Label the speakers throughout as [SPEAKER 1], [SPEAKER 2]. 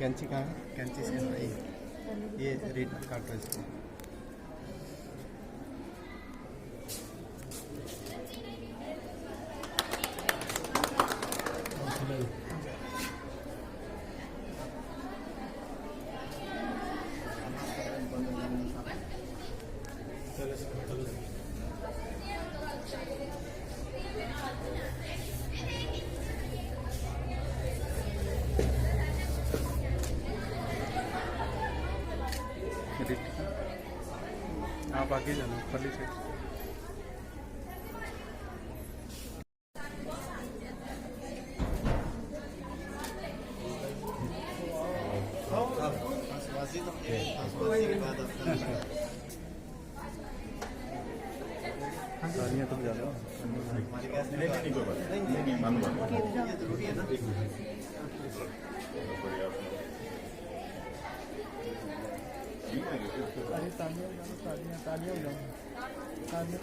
[SPEAKER 1] कैंची कहाँ है? कैंची से ये रीड काटो इसको। आप आगे जाना पल्ली से। तुम जा रहे हो? जरूरी है ना। अरे तालियां तालियां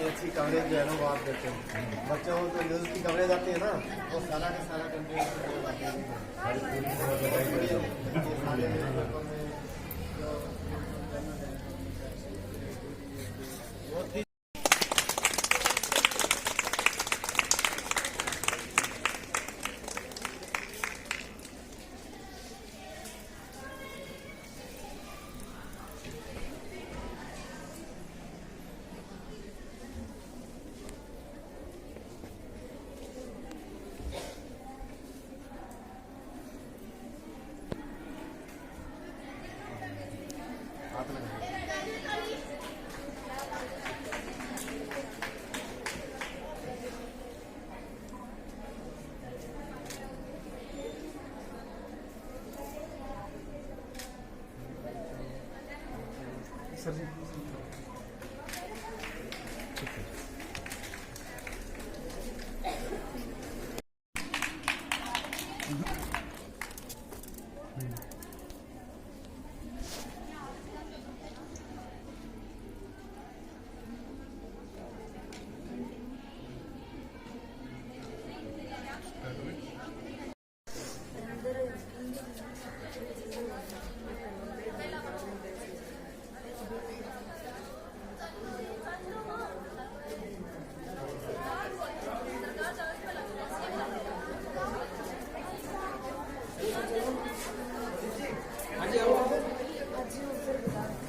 [SPEAKER 1] अच्छी कवरेज जो है ना वो आप देते हैं बच्चों को। तो न्यूज़ की कवरेज आती है ना वो सारा का सारा कंट्री सर जी।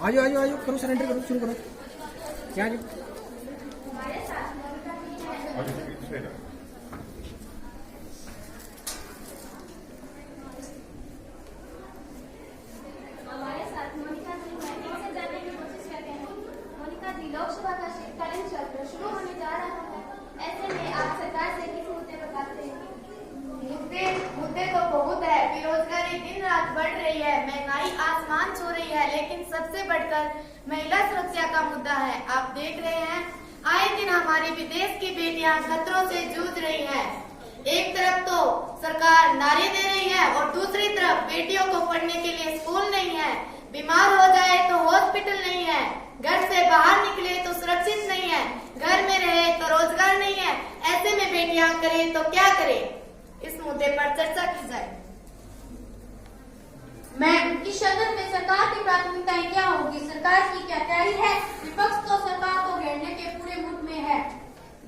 [SPEAKER 1] आजो आजो आजो करो सरेंडर करो शुरू करो क्या जी।
[SPEAKER 2] हमारे साथ मोनिका जी मीटिंग से जाने की कोशिश करते हैं। मोनिका जी, लोकसभा का शीतकालीन सत्र शुरू होने जा रहा है, ऐसे में आप सरकार से किस मुद्दे पर बात करेंगे? मुद्दे तो बहुत है। बेरोजगारी दिन रात बढ़ रही है, महंगाई आसमान छू रही है, लेकिन सबसे बढ़कर महिला सुरक्षा का मुद्दा है। आप देख रहे हैं आए दिन हमारी विदेश की बेटियां खतरों से जूझ रही हैं। एक तरफ तो सरकार नारे दे रही है और दूसरी तरफ बेटियों को पढ़ने के लिए स्कूल नहीं है, बीमार हो जाए तो हॉस्पिटल नहीं है, घर से बाहर निकले तो सुरक्षित नहीं है, घर में रहे तो रोजगार नहीं है। ऐसे में बेटियां करें तो क्या करें, इस मुद्दे पर चर्चा की जाए।
[SPEAKER 3] मैम, इस सदन में सरकार की प्राथमिकताएं क्या होगी? सरकार की क्या तैयारी है? विपक्ष तो सरकार को घेरने के पूरे मूड में है।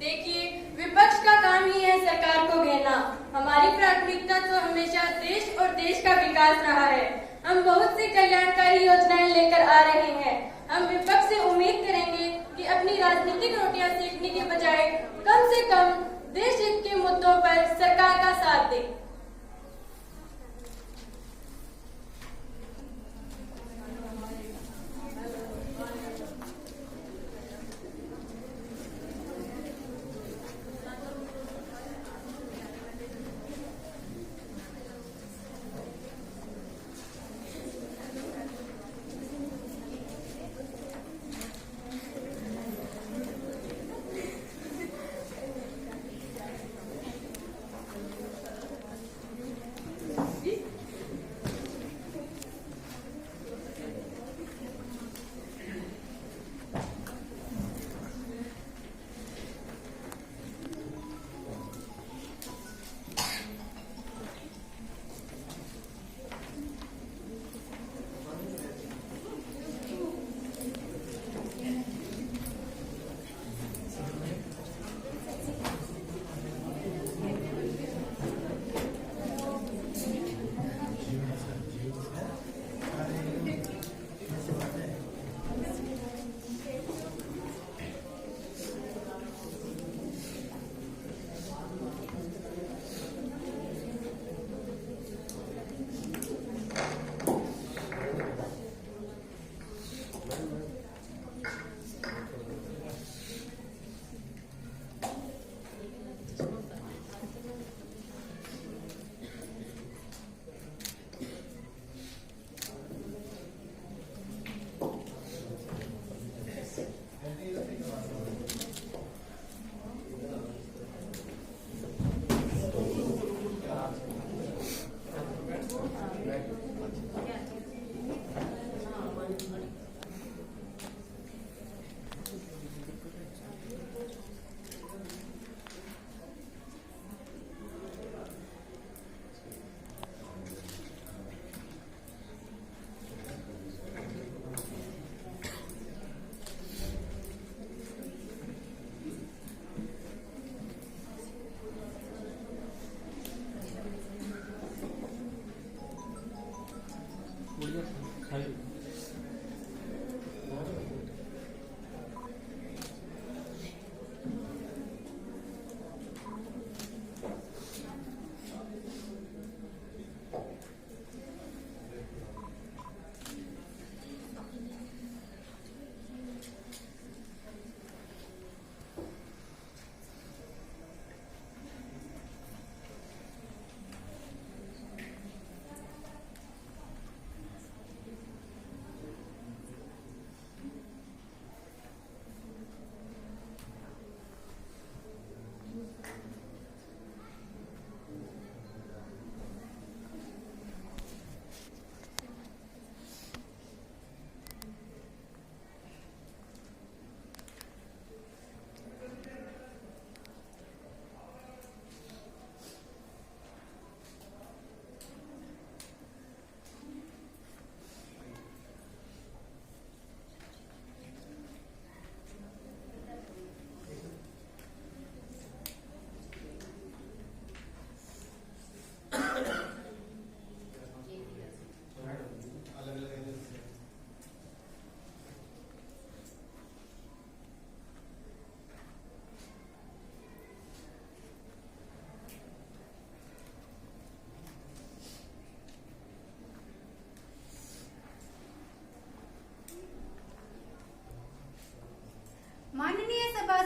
[SPEAKER 4] देखिए, विपक्ष का काम ही है सरकार को घेरना। हमारी प्राथमिकता तो हमेशा देश और देश का विकास रहा है। हम बहुत सी कल्याणकारी योजनाएं लेकर आ रहे हैं। हम विपक्ष से उम्मीद करेंगे कि अपनी राजनीतिक रोटियां सेकने के बजाय कम से कम देश हित के मुद्दों पर सरकार का साथ दे।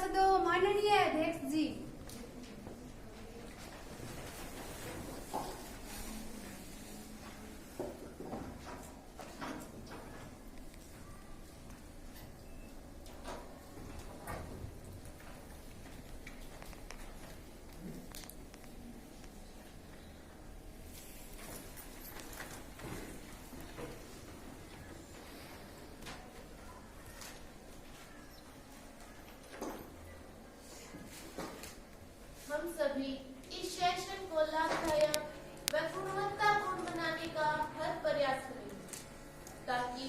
[SPEAKER 3] सभासदों, माननीय अध्यक्ष जी,
[SPEAKER 5] हम सभी इस सेशन को लाभदायक व गुणवत्तापूर्ण बनाने का हर प्रयास करेंगे ताकि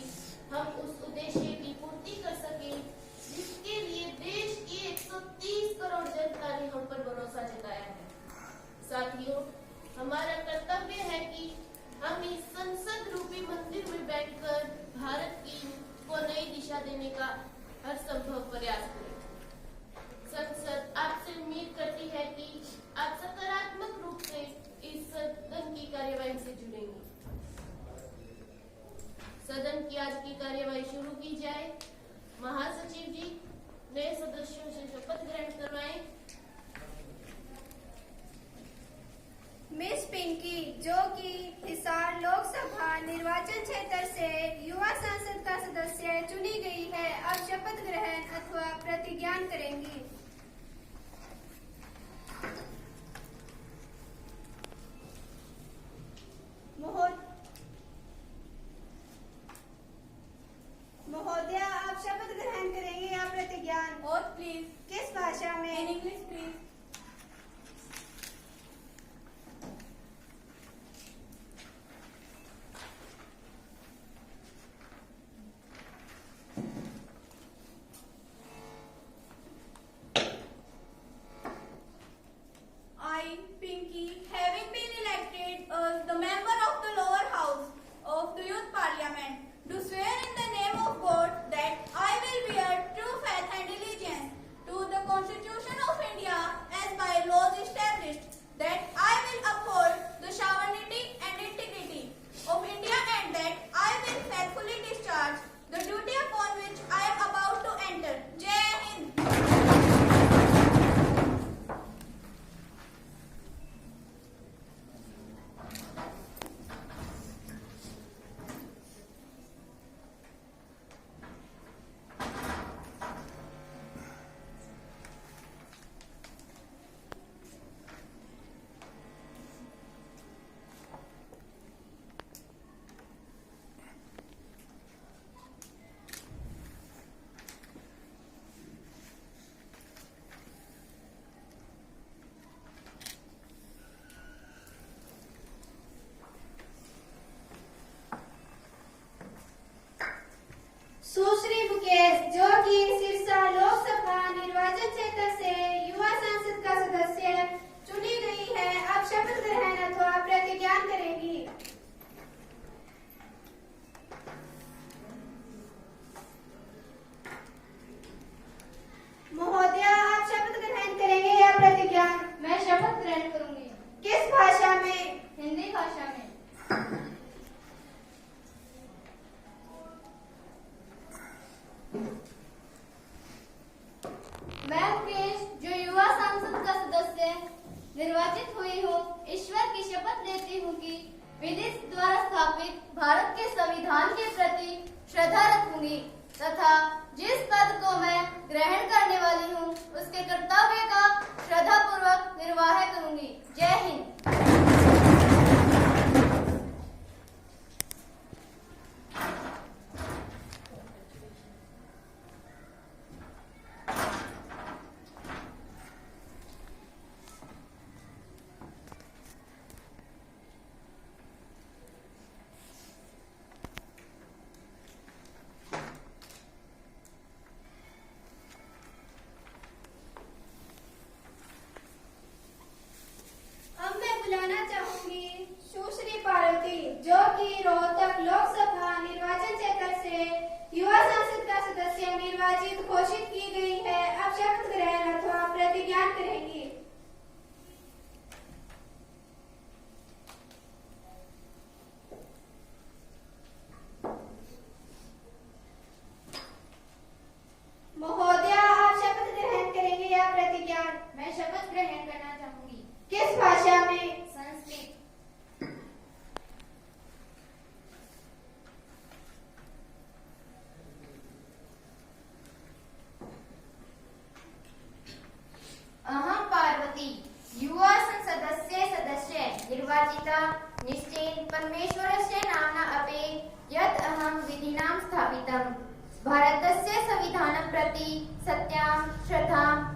[SPEAKER 5] हम उस उद्देश्य की पूर्ति कर सकें जिसके लिए देश की 130 करोड़ जनता ने हम पर भरोसा जताया है। साथियों, हमारा कर्तव्य है कि हम इस संसद रूपी मंदिर में बैठकर भारत को नई दिशा देने का हर संभव प्रयास करें। संसद आपसे उम्मीद करती है कि आप सकारात्मक रूप से इस सदन की कार्यवाही से जुड़ेंगे। सदन की आज की कार्यवाही शुरू की जाए। महासचिव जी नए सदस्यों से शपथ ग्रहण करवाएं।
[SPEAKER 3] मिस पिंकी, जो कि हिसार लोकसभा निर्वाचन क्षेत्र से युवा संसद का सदस्य चुनी गई है, अब शपथ ग्रहण अथवा प्रतिज्ञान करेंगी। महोदया, आप शपथ ग्रहण करेंगे या प्रतिज्ञान?
[SPEAKER 4] Oath, please.
[SPEAKER 3] किस भाषा में?
[SPEAKER 4] In English, please.
[SPEAKER 3] I, Pinky, having been elected as the member of the lower house of the Youth Parliament, do swear in the name of God that I will bear true faith and allegiance to the Constitution of India as by laws established, that I will uphold the sovereignty and integrity of India, and that I will faithfully discharge the duty upon which I am about to enter. Jai Hind. सुश्री मुकेश, जो कि सिरसा लोकसभा निर्वाचन क्षेत्र से युवा संसद का सदस्य चुनी गई है, अब शपथ ग्रहण अथवा प्रतिज्ञान करेगी। महोदया, आप शपथ ग्रहण करेंगे या प्रतिज्ञान?
[SPEAKER 2] मैं शपथ ग्रहण करूंगी।
[SPEAKER 3] किस भाषा में?
[SPEAKER 2] हिंदी भाषा में। मैं मुकेश, जो युवा संसद का सदस्य निर्वाचित हुई हूँ, ईश्वर की शपथ लेती हूँ कि विधि द्वारा स्थापित भारत के संविधान के प्रति श्रद्धा रखूंगी तथा जिस पद को मैं ग्रहण करने वाली हूँ उसके कर्तव्य का श्रद्धापूर्वक निर्वाह करूंगी। जय हिंद।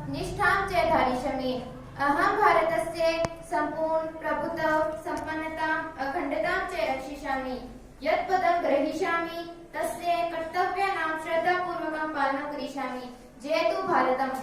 [SPEAKER 2] निष्ठां च धारिष्यामि। अहं भारतस्य सम्पूर्ण प्रभुत्वं सम्पन्नताम् अखण्डतां च रक्षिष्यामि। यत् पदं ग्रहीष्यामि तस्य कर्तव्यानां श्रद्धापूर्वकं पालनं करिष्यामि। जयतु भारतम्।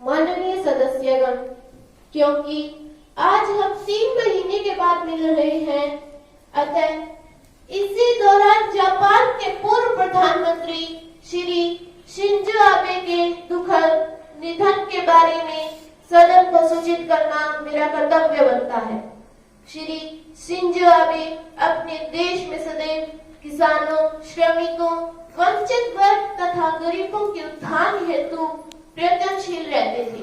[SPEAKER 5] माननीय सदस्यगण, क्योंकि आज हम 3 महीने के बाद मिल रहे हैं, अतः इसी दौरान जापान के पूर्व प्रधानमंत्री श्री शिंजो आबे के दुखद निधन के बारे में सदन को सूचित करना मेरा कर्तव्य बनता है। श्री शिंजो आबे अपने देश में सदैव किसानों, श्रमिकों, वंचित वर्ग तथा गरीबों के उत्थान हेतु प्रयत्नशील रहते थे।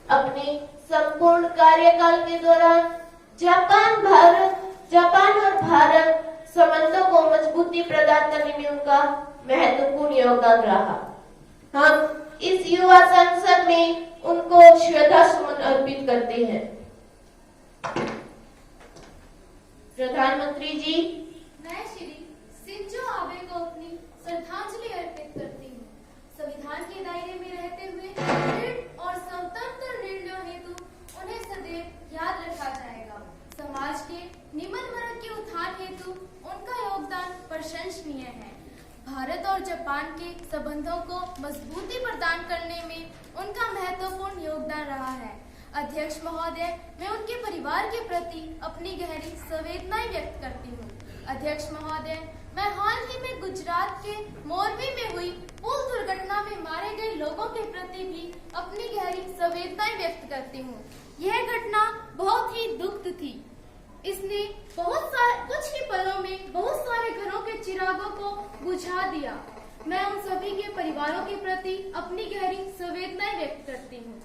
[SPEAKER 5] अपने संपूर्ण कार्यकाल के दौरान जापान और भारत संबंधों को मजबूती प्रदान करने में उनका महत्वपूर्ण योगदान रहा। हम इस युवा संसद में उनको श्रद्धा सुमन अर्पित करते हैं। प्रधानमंत्री जी,
[SPEAKER 6] मैं श्री शिंजो आबे को अपनी श्रद्धांजलि अर्पित करती हूँ। संविधान के दायरे में रहते हुए दृढ़ और स्वतंत्र निर्णयों हेतु उन्हें सदैव याद रखा जाएगा। समाज के निम्न वर्ग के उत्थान हेतु उनका योगदान प्रशंसनीय है। भारत और जापान के संबंधों को मजबूती प्रदान करने में उनका महत्वपूर्ण योगदान रहा है। अध्यक्ष महोदय, मैं उनके परिवार के प्रति अपनी गहरी संवेदनाएं व्यक्त करती हूँ। अध्यक्ष महोदय, मैं हाल ही में गुजरात के मोरबी में हुई पुल दुर्घटना में मारे गए लोगों के प्रति भी अपनी गहरी संवेदनाएं व्यक्त करती हूँ। यह घटना बहुत ही दुखद थी। इसने कुछ ही पलों में बहुत सारे घरों के चिरागों को बुझा दिया। मैं उन सभी के परिवारों के प्रति अपनी गहरी संवेदनाएं व्यक्त करती हूँ।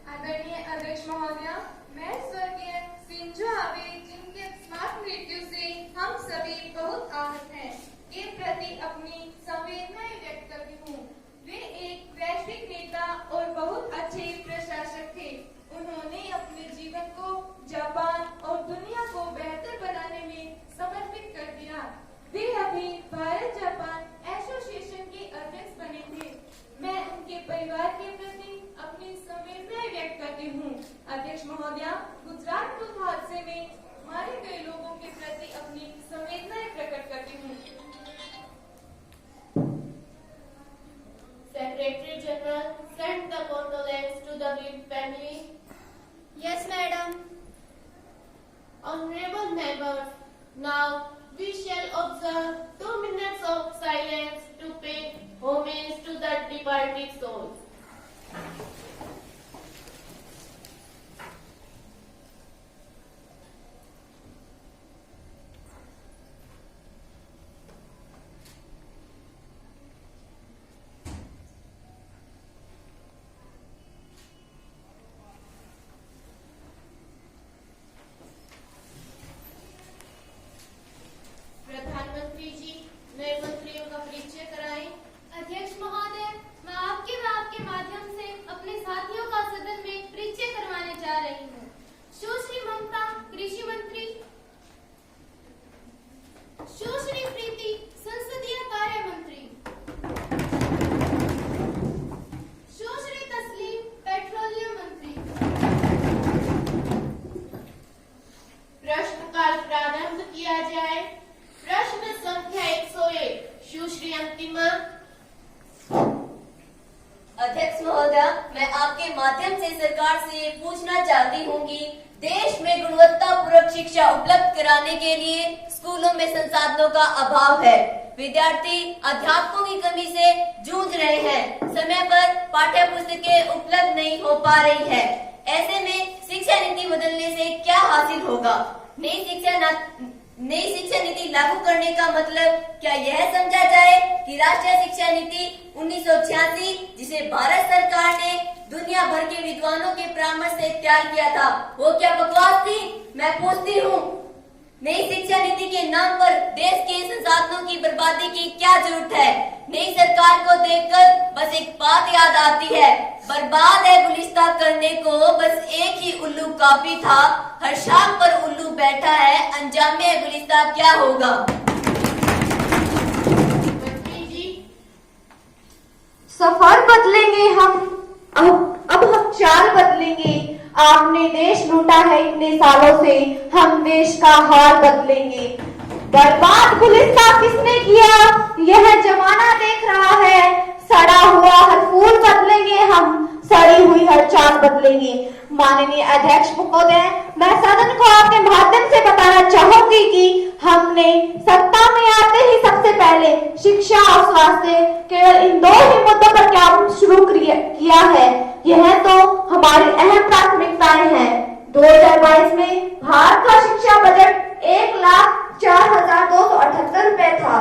[SPEAKER 4] आदरणीय अध्यक्ष महोदय, मैं स्वर्गीय शिंजो आबे, जिनके अकस्मात मृत्यु से हम सभी बहुत आहत हैं, के प्रति अपनी संवेदनाएं व्यक्त करती हूँ। वे एक वैश्विक नेता और बहुत अच्छे प्रशासक थे। उन्होंने अपने जीवन को जापान और दुनिया को बेहतर बनाने में समर्पित कर दिया। वे अभी भारत जापान एसोसिएशन के अध्यक्ष बने थे। मैं उनके परिवार के प्रति अपनी संवेदनाएं व्यक्त करती हूँ। अध्यक्ष महोदय, गुजरात पुल हादसे में मारे गए लोगों के प्रति अपनी संवेदनाएं प्रकट करती हूँ।
[SPEAKER 5] Secretary General, send the condolence to the bereaved family.
[SPEAKER 6] Yes, madam.
[SPEAKER 5] Honorable members, now we shall observe 2 minutes of silence to pay homage to the departed souls. प्रधानमंत्री जी, नए मंत्रियों का परिचय कराएं।
[SPEAKER 6] अध्यक्ष महोदय, मैं आपके व आपके माध्यम से अपने साथियों का सदन में परिचय करवाने जा रही हूँ। सुश्री ममता, कृषि मंत्री। सुश्री प्रीति, संसदीय कार्य मंत्री। सुश्री तस्लीम, पेट्रोलियम मंत्री।
[SPEAKER 5] प्रश्नकाल प्रारंभ किया जाए। प्रश्न संख्या 101, सुश्री अंतिमा।
[SPEAKER 7] अध्यक्ष महोदय, मैं आपके माध्यम से सरकार से पूछना चाहती हूँ कि देश में गुणवत्तापूर्वक शिक्षा उपलब्ध कराने के लिए स्कूलों में संसाधनों का अभाव है। विद्यार्थी अध्यापकों की कमी से जूझ रहे हैं। समय पर पाठ्य पुस्तकें उपलब्ध नहीं हो पा रही है। ऐसे में शिक्षा नीति बदलने से क्या हासिल होगा? नई शिक्षा नीति लागू करने का मतलब क्या यह समझा जाए कि राष्ट्रीय शिक्षा नीति 1986 जिसे भारत सरकार ने दुनिया भर के विद्वानों के परामर्श से तैयार किया था, वो क्या बकवास थी? मैं पूछती हूँ, नई शिक्षा नीति के नाम पर देश के संसाधनों की बर्बादी की क्या जरूरत है? नई सरकार को देखकर बस एक बात याद आती है, बर्बाद है गुलिस्तां करने को बस एक ही उल्लू काफी था। हर शाम पर उल्लू बैठा है, अंजामे गुलिस्तां क्या होगा?
[SPEAKER 5] मंत्री जी,
[SPEAKER 8] सफर बदलेंगे हम, अब हम चाल बदलेंगे। आपने देश लूटा है इतने सालों से, हम देश का हाल बदलेंगे। बर्बाद गुलिस्तां किसने किया, यह जमाना देख रहा है। सड़ा हुआ हर फूल बदलेंगे हम, सड़ी हुई हर चाल बदलेंगे। माननीय अध्यक्ष महोदय, मैं सदन को आपके माध्यम से बताना चाहूंगी कि हमने सत्ता में आते ही सबसे पहले शिक्षा और स्वास्थ्य, केवल इन दो ही मुद्दों पर काम शुरू किया है। यह तो हमारी अहम प्राथमिकताएं हैं। 2022 में भारत का शिक्षा बजट 1,04,278 रुपए था,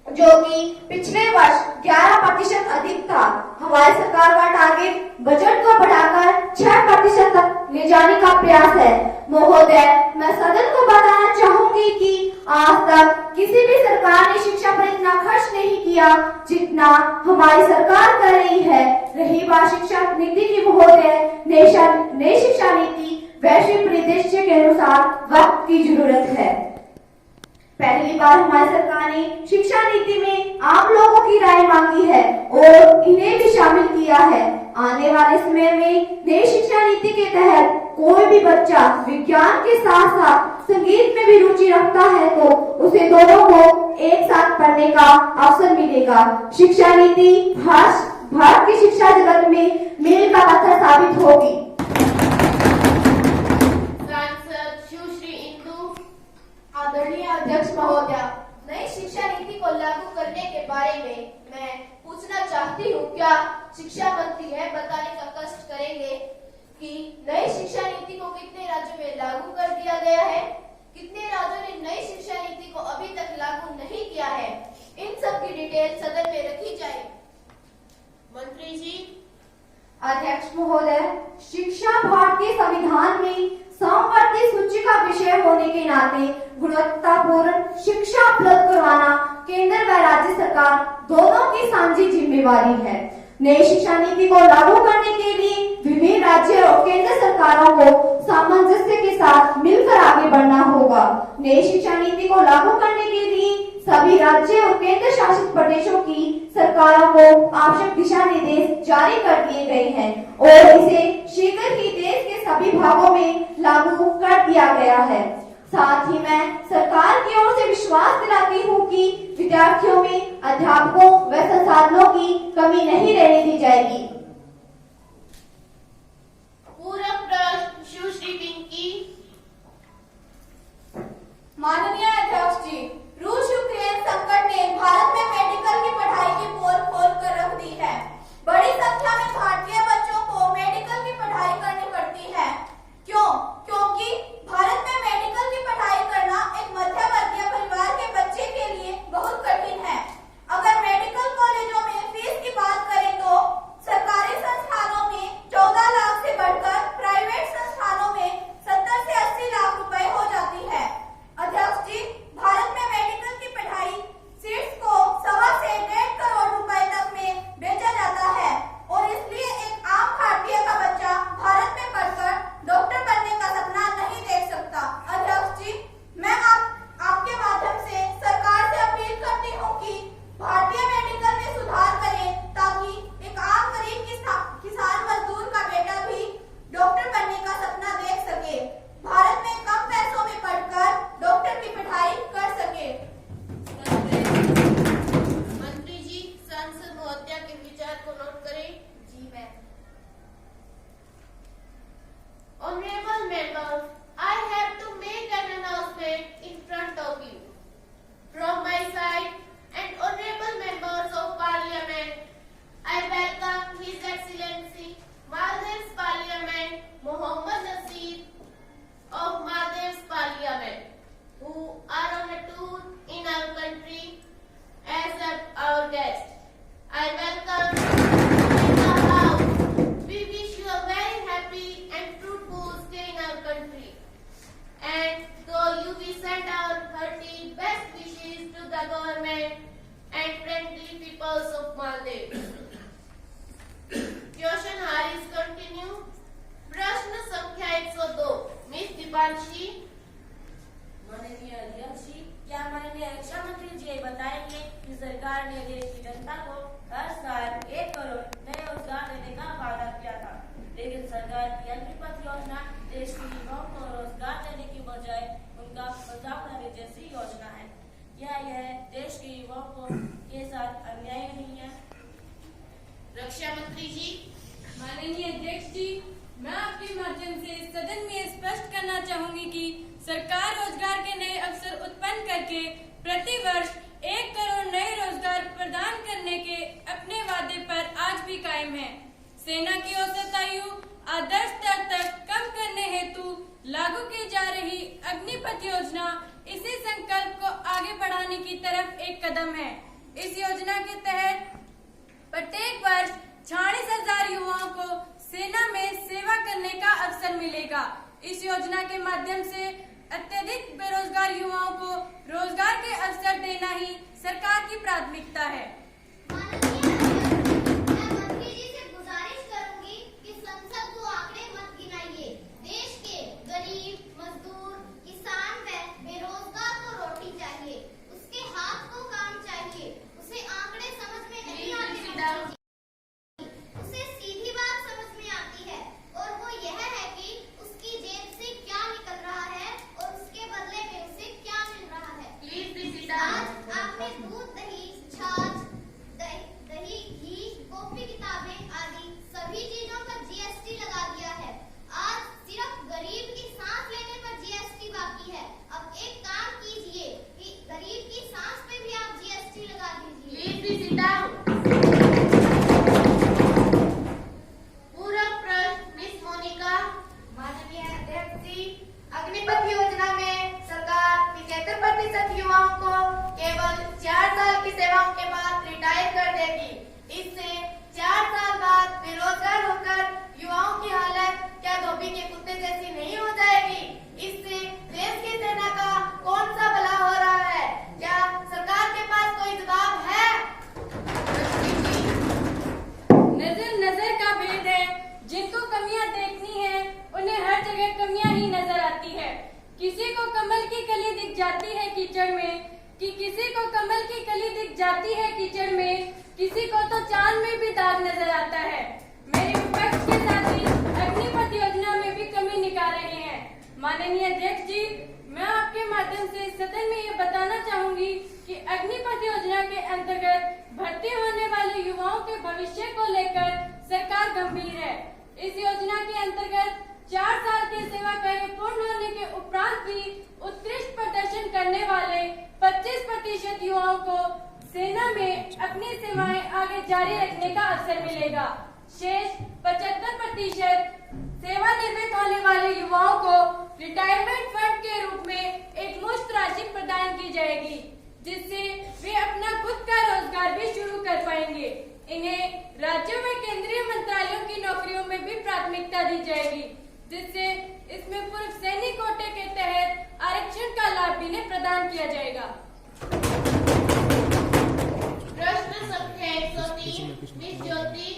[SPEAKER 8] जो कि पिछले वर्ष 11% अधिक था। हमारी सरकार का टारगेट बजट को बढ़ाकर 6% तक ले जाने का प्रयास है। महोदय, मैं सदन को बताना चाहूंगी कि आज तक किसी भी सरकार ने शिक्षा पर इतना खर्च नहीं किया जितना हमारी सरकार कर रही है। रही बात शिक्षा नीति की महोदय, नई शिक्षा नीति वैश्विक परिदृश्य के अनुसार वक्त की जरूरत है। पहली बार हमारी सरकार ने शिक्षा नीति में आम लोगों की राय मांगी है और इन्हें भी शामिल किया है। आने वाले समय में नई शिक्षा नीति के तहत कोई भी बच्चा विज्ञान के साथ साथ संगीत में भी रुचि रखता है तो उसे दोनों को एक साथ पढ़ने का अवसर मिलेगा। शिक्षा नीति भारत की शिक्षा जगत में मील का पत्थर साबित होगी।
[SPEAKER 2] आदरणीय अध्यक्ष महोदय, नई शिक्षा नीति को लागू करने के बारे में मैं पूछना चाहती हूँ, क्या शिक्षा मंत्री यह बताने का कष्ट करेंगे कि नई शिक्षा नीति को कितने राज्यों में लागू कर दिया गया है, कितने राज्यों ने नई शिक्षा नीति को अभी तक लागू नहीं किया है? इन सब की डिटेल सदन में रखी जाए।
[SPEAKER 5] मंत्री जी,
[SPEAKER 8] अध्यक्ष महोदय, शिक्षा भारतीय संविधान में समवर्ती सूची का विषय होने के नाते गुणवत्तापूर्ण शिक्षा उपलब्ध करवाना केंद्र व राज्य सरकार दोनों की साझी जिम्मेवारी है। नई शिक्षा नीति को लागू करने के लिए विभिन्न राज्य और केंद्र सरकारों को सामंजस्य के साथ मिलकर आगे बढ़ना होगा। नई शिक्षा नीति को लागू करने के लिए सभी राज्य और केंद्र शासित प्रदेशों की सरकारों को आवश्यक दिशा निर्देश जारी कर दिए गए हैं और इसे शीघ्र ही देश के सभी भागों में लागू कर दिया गया है। साथ ही मैं सरकार की ओर से विश्वास दिलाती हूँ कि विद्यार्थियों में अध्यापकों व संसाधनों की कमी नहीं रहने दी जाएगी।
[SPEAKER 5] पूरक प्रश्न सुश्री पिंकी।
[SPEAKER 3] माननीय अध्यक्ष जी, रूस यूक्रेन संकट ने भारत में मेडिकल की पढ़ाई की पोल खोल कर रख दी है। बड़ी संख्या में भारतीय बच्चों को मेडिकल की पढ़ाई करनी पड़ती है। क्यों? क्योंकि भारत में मेडिकल की पढ़ाई करना एक मध्य वर्गीय परिवार के बच्चे के लिए बहुत कठिन है। अगर मेडिकल कॉलेजों में फीस की बात करें तो सरकार
[SPEAKER 5] महोदय। Question are is continue. प्रश्न संख्या 102 मिस दीपांशी।
[SPEAKER 9] माननीय अध्यक्ष जी, क्या माननीय रक्षा मंत्री जी बताएंगे कि सरकार ने देश की जनता को हर साल 1 करोड़ नए रोजगार देने का वादा किया था, लेकिन सरकार की अग्निपथ योजना देश के युवाओं को रोजगार देने की बजाय उनका मजाक उड़ाने जैसी योजना है। क्या यह देश के युवाओं के साथ अन्याय नहीं है?
[SPEAKER 5] रक्षा मंत्री जी।
[SPEAKER 4] माननीय अध्यक्ष जी, मैं आपके माध्यम से सदन में स्पष्ट करना चाहूंगी कि सरकार रोजगार के नए अवसर उत्पन्न करके प्रति वर्ष 1 करोड़ नए रोजगार प्रदान करने के अपने वादे पर आज भी कायम है। सेना की औसत आयु आदर्श स्तर तक कम करने हेतु लागू की जा रही अग्निपथ योजना इसी संकल्प को आगे बढ़ाने की तरफ एक कदम है। इस योजना के तहत प्रत्येक वर्ष 46,000 युवाओं को सेना में सेवा करने का अवसर मिलेगा। इस योजना के माध्यम से अत्यधिक बेरोजगार युवाओं को रोजगार के अवसर देना ही सरकार की प्राथमिकता है।
[SPEAKER 2] मैं मंत्री जी से गुजारिश करूंगी कि संसद को आंकड़े मत गिनाइए। देश के गरीब, मजदूर, किसान व बेरोजगार को रोटी चाहिए, उसके हाथ को काम चाहिए। उसे आंकड़े समझ में नहीं आते, उसे सीधी बात समझ में आती है और वो यह है कि उसकी जेब से क्या निकल रहा है और उसके बदले में उसे क्या मिल रहा है। आज आपने दूध, दही, छाछ, दही, घी, कॉपी, किताबें आदि सभी चीजों पर जीएसटी लगा दिया है। आज सिर्फ गरीब की सांस लेने पर जीएसटी बाकी है। अब एक काम कीजिए कि गरीब की सांस पे भी आप जीएसटी लगा दीजिए।
[SPEAKER 8] अग्निपथ योजना में सरकार 75% युवाओं को केवल 4 साल की सेवाओं के बाद रिटायर कर देगी। इससे 4 साल बाद बेरोजगार होकर युवाओं की हालत क्या धोबी के कुत्ते जैसी नहीं हो जाएगी? इससे देश की सेना का कौन सा भला हो रहा है? क्या सरकार के पास कोई जवाब है?
[SPEAKER 4] नजर नजर का भेद है। जिनको कमियां देखनी है उन्हें हर जगह कमियां ही नजर आती है। किसी को कमल की कली दिख जाती है कीचड़ में, किसी को कमल की कली दिख जाती है कीचड़ में, किसी को तो चांद में भी दाग नजर आता है। मेरे विपक्ष के साथी अग्निपथ योजना में भी कमी निकाल रहे हैं। माननीय अध्यक्ष जी, मैं आपके माध्यम से सदन में ये बताना चाहूंगी कि अग्निपथ योजना के अंतर्गत भर्ती होने वाले युवाओं के भविष्य को लेकर सरकार गंभीर है। इस योजना के अंतर्गत 4 साल के सेवा कार्य पूर्ण होने के उपरांत भी उत्कृष्ट प्रदर्शन करने वाले 25% युवाओं को सेना में अपनी सेवाएं आगे जारी रखने का अवसर मिलेगा। शेष 75% सेवानिवृत्त होने वाले युवाओं को रिटायरमेंट फंड के रूप में एक मुश्त राशि प्रदान की जाएगी, जिससे वे अपना खुद का रोजगार भी शुरू कर पाएंगे। इन्हें राज्यों में केंद्रीय मंत्रालयों की नौकरियों में भी प्राथमिकता दी जाएगी, जिससे इसमें पूर्व सैनिक कोटे के तहत आरक्षण का लाभ भी इन्हें प्रदान किया जाएगा।
[SPEAKER 5] प्रश्न संख्या 103 मिस ज्योति।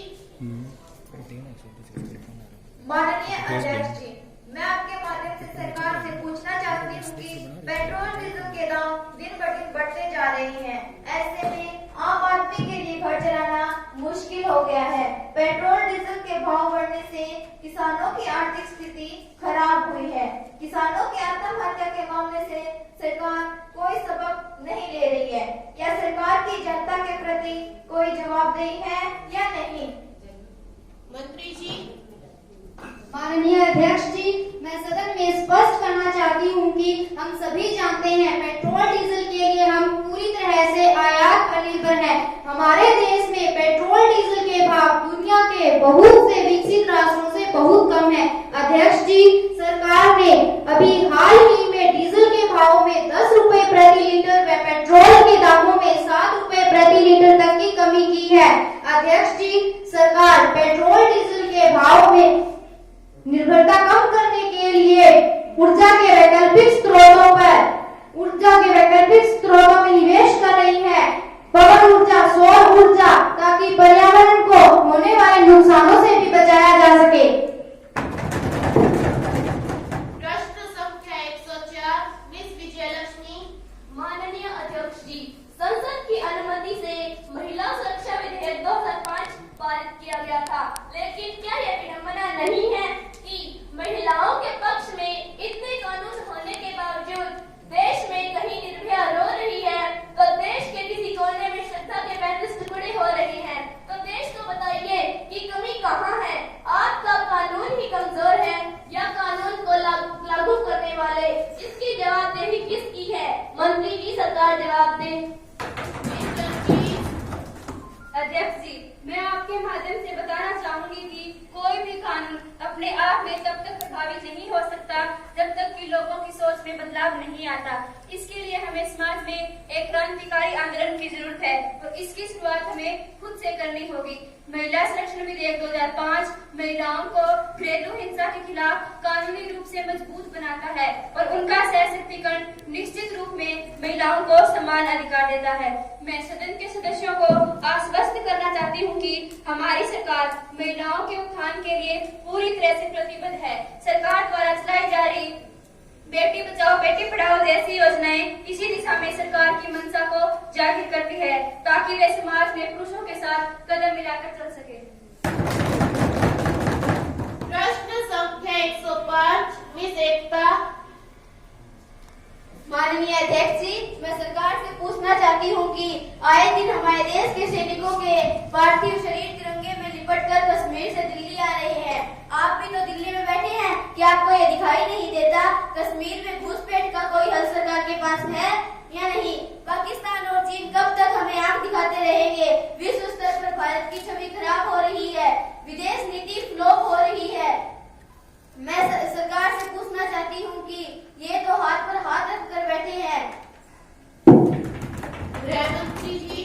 [SPEAKER 8] माननीय अध्यक्ष जी, मैं आपके माध्यम से सरकार से पूछना चाहती हूँ कि पेट्रोल डीजल के दाम दिन ब दिन बढ़ते जा रहे हैं। ऐसे में आम आदमी के लिए घर चलाना मुश्किल हो गया है। पेट्रोल डीजल के भाव बढ़ने से किसानों की आर्थिक स्थिति खराब हुई है। किसानों की आत्महत्या के मामले से सरकार कोई सबक नहीं ले रही है। क्या सरकार की जनता के प्रति कोई जवाबदेही है या नहीं?
[SPEAKER 5] मंत्री जी।
[SPEAKER 6] माननीय अध्यक्ष जी, मैं सदन में स्पष्ट करना चाहती हूँ कि हम सभी जानते हैं पेट्रोल डीजल के लिए हम पूरी तरह से आयात पर निर्भर हैं। हमारे देश में पेट्रोल डीजल के भाव दुनिया के बहुत से विकसित राष्ट्रों से बहुत कम है। अध्यक्ष जी, सरकार ने अभी हाल ही में डीजल के भाव में 10 रुपए प्रति लीटर व पेट्रोल के दामों में 7 रुपए प्रति लीटर तक की कमी की है। अध्यक्ष जी, सरकार पेट्रोल डीजल के भाव में निर्भरता कम करने के लिए ऊर्जा के वैकल्पिक स्रोतों में निवेश कर रही है। पवन ऊर्जा,
[SPEAKER 8] सौर ऊर्जा, ताकि पर्यावरण को होने वाले नुकसानों से भी बचाया जा सके।
[SPEAKER 5] प्रश्न संख्या 104 मिस विजयलक्ष्मी।
[SPEAKER 2] माननीय अध्यक्ष जी, संसद की अनुमति से महिला सुरक्षा विधेयक 2005 पारित किया गया था, लेकिन क्या यह विडंबना नहीं है कि महिलाओं के पक्ष में इतने कानून होने के बावजूद देश में कहीं निर्भया रो रही है तो देश के किसी कोने में श्रद्धा के 35 टुकड़े हो रहे हैं। तो देश को बताइए कि कमी कहाँ है? आपका कानून ही कमजोर है या कानून को लागू करने वाले? इसकी जवाबदेही किसकी है? मंत्री जी, सरकार जवाब दे।
[SPEAKER 4] अध्यक्ष जी, मैं आपके माध्यम से बताना चाहूंगी कि कोई भी कानून अपने आप में तब तक प्रभावी नहीं हो सकता जब तक कि लोगों की सोच में बदलाव नहीं आता। इसके लिए हमें समाज में एक क्रांतिकारी आंदोलन की जरूरत है और इसकी शुरुआत हमें खुद से करनी होगी। महिला संरक्षण विधेयक 2005 महिलाओं को घरेलू हिंसा के खिलाफ कानूनी रूप से मजबूत बनाता है और उनका सशक्तिकरण निश्चित रूप में महिलाओं को समान अधिकार देता है। मैं सदन के सदस्यों को आश्वस्त करना चाहती हूँ कि हमारी सरकार महिलाओं के उत्थान के लिए पूरी तरह से प्रतिबद्ध है। सरकार द्वारा चलाई जा रही बेटी बचाओ बेटी पढ़ाओ जैसी योजनाएं इसी दिशा में सरकार की मंशा को जाहिर करती है ताकि वे समाज में पुरुषों के साथ कदम मिलाकर चल सके।
[SPEAKER 5] प्रश्न संख्या 105 मिस एकता।
[SPEAKER 2] माननीय अध्यक्ष जी, मैं सरकार से पूछना चाहती हूँ कि आए दिन हमारे देश के सैनिकों के पार्थिव शरीर तिरंगे में लिपटकर कश्मीर से दिल्ली आ रहे हैं। आप भी तो दिल्ली में बैठे हैं, क्या आपको ये दिखाई नहीं देता कश्मीर में घुसपैठ का कोई हल सरकार के पास है या नहीं? पाकिस्तान और चीन कब तक हमें आंख दिखाते रहेंगे? विश्व स्तर पर भारत की छवि खराब हो रही है, विदेश नीति फ्लॉप हो रही है। मैं सरकार से पूछना चाहती हूँ कि ये तो हाथ पर हाथ रख कर बैठे हैं।
[SPEAKER 5] गृह मंत्री जी।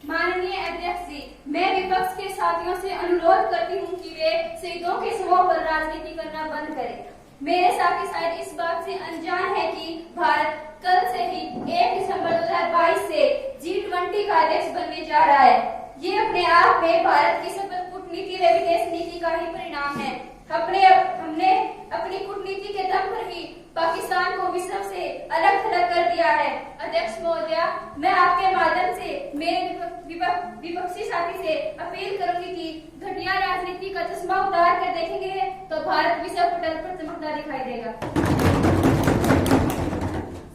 [SPEAKER 4] माननीय अध्यक्ष जी, मैं विपक्ष के साथियों से अनुरोध करती हूँ कि वे शहीदों के शवों पर राजनीति करना बंद करें। मेरे साथी शायद इस बात से अनजान है कि भारत कल से ही 1 दिसंबर 2022 से G20 का अध्यक्ष बनने जा रहा है। ये अपने आप में भारत की सफल कूटनीति व विदेश नीति का ही परिणाम है। हमने अपनी कूटनीति के दम पर ही पाकिस्तान को विश्व से अलग थलग कर दिया है। अध्यक्ष महोदया, मैं आपके माध्यम से मेरे विपक्षी साथी से अपील करूंगी कि घटिया राजनीति का चश्मा उतार कर देखेंगे तो भारत विश्व पटल पर चमकता दिखाई देगा।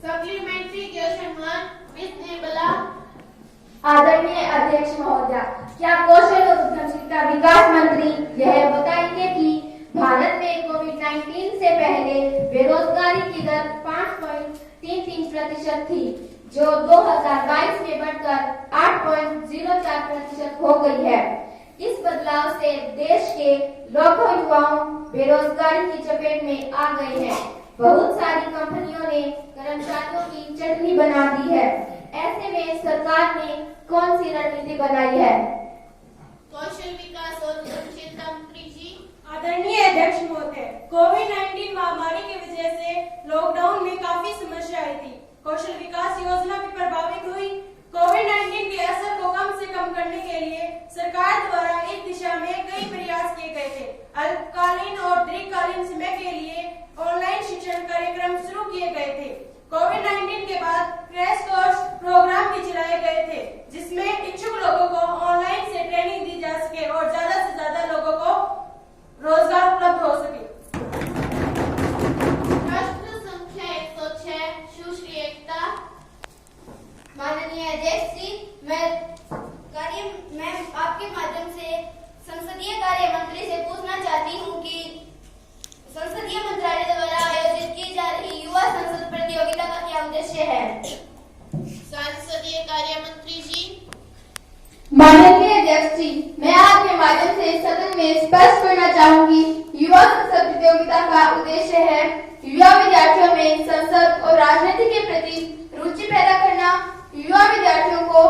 [SPEAKER 5] Supplementary question 1 miss Nirmala.
[SPEAKER 8] आदरणीय अध्यक्ष महोदया, क्या कौशल और उद्यमशीलता विकास मंत्री यह बताएंगे कि भारत में कोविड-19 से पहले बेरोजगारी की दर 5.33% थी, जो 2022 में बढ़कर 8.04% हो गई है। इस बदलाव से देश के लाखों युवाओं बेरोजगारी की चपेट में आ गए हैं। बहुत सारी कंपनियों ने कर्मचारियों की चटनी बना दी है। ऐसे में सरकार ने कौन सी रणनीति बनाई है?
[SPEAKER 5] कौशल विकास और उद्यमशीलता मंत्री जी।
[SPEAKER 10] आदरणीय अध्यक्ष महोदय, कोविड-19 महामारी की वजह से लॉकडाउन में काफी समस्या आई थी। कौशल विकास योजना भी प्रभावित हुई। कोविड-19 के असर को कम से कम करने के लिए सरकार द्वारा इस दिशा में कई प्रयास किए गए थे। अल्पकालीन और दीर्घकालीन समय के लिए ऑनलाइन शिक्षण कार्यक्रम शुरू किए गए थे। कोविड-19 के बाद क्रैश कोर्स प्रोग्राम भी चलाए गए थे, जिसमें इच्छुक लोगों को ऑनलाइन से ट्रेनिंग दी जा सके और ज्यादा से ज्यादा लोगों को रोजगार उपलब्ध हो सके।
[SPEAKER 5] प्रश्न संख्या 106 सुश्री एकता।
[SPEAKER 2] माननीय अध्यक्ष जी, मैं आपके माध्यम से संसदीय कार्य मंत्री से पूछना चाहती हूँ कि संसदीय मंत्रालय द्वारा आयोजित की जा रही युवा संसद प्रतियोगिता का क्या उद्देश्य है?
[SPEAKER 5] संसदीय कार्य मंत्री जी।
[SPEAKER 8] माननीय अध्यक्ष जी, मैं आपके माध्यम से सदन में स्पष्ट करना चाहूंगी, युवा संसद प्रतियोगिता का उद्देश्य है युवा विद्यार्थियों में संसद और राजनीति के प्रति रुचि पैदा करना, युवा विद्यार्थियों को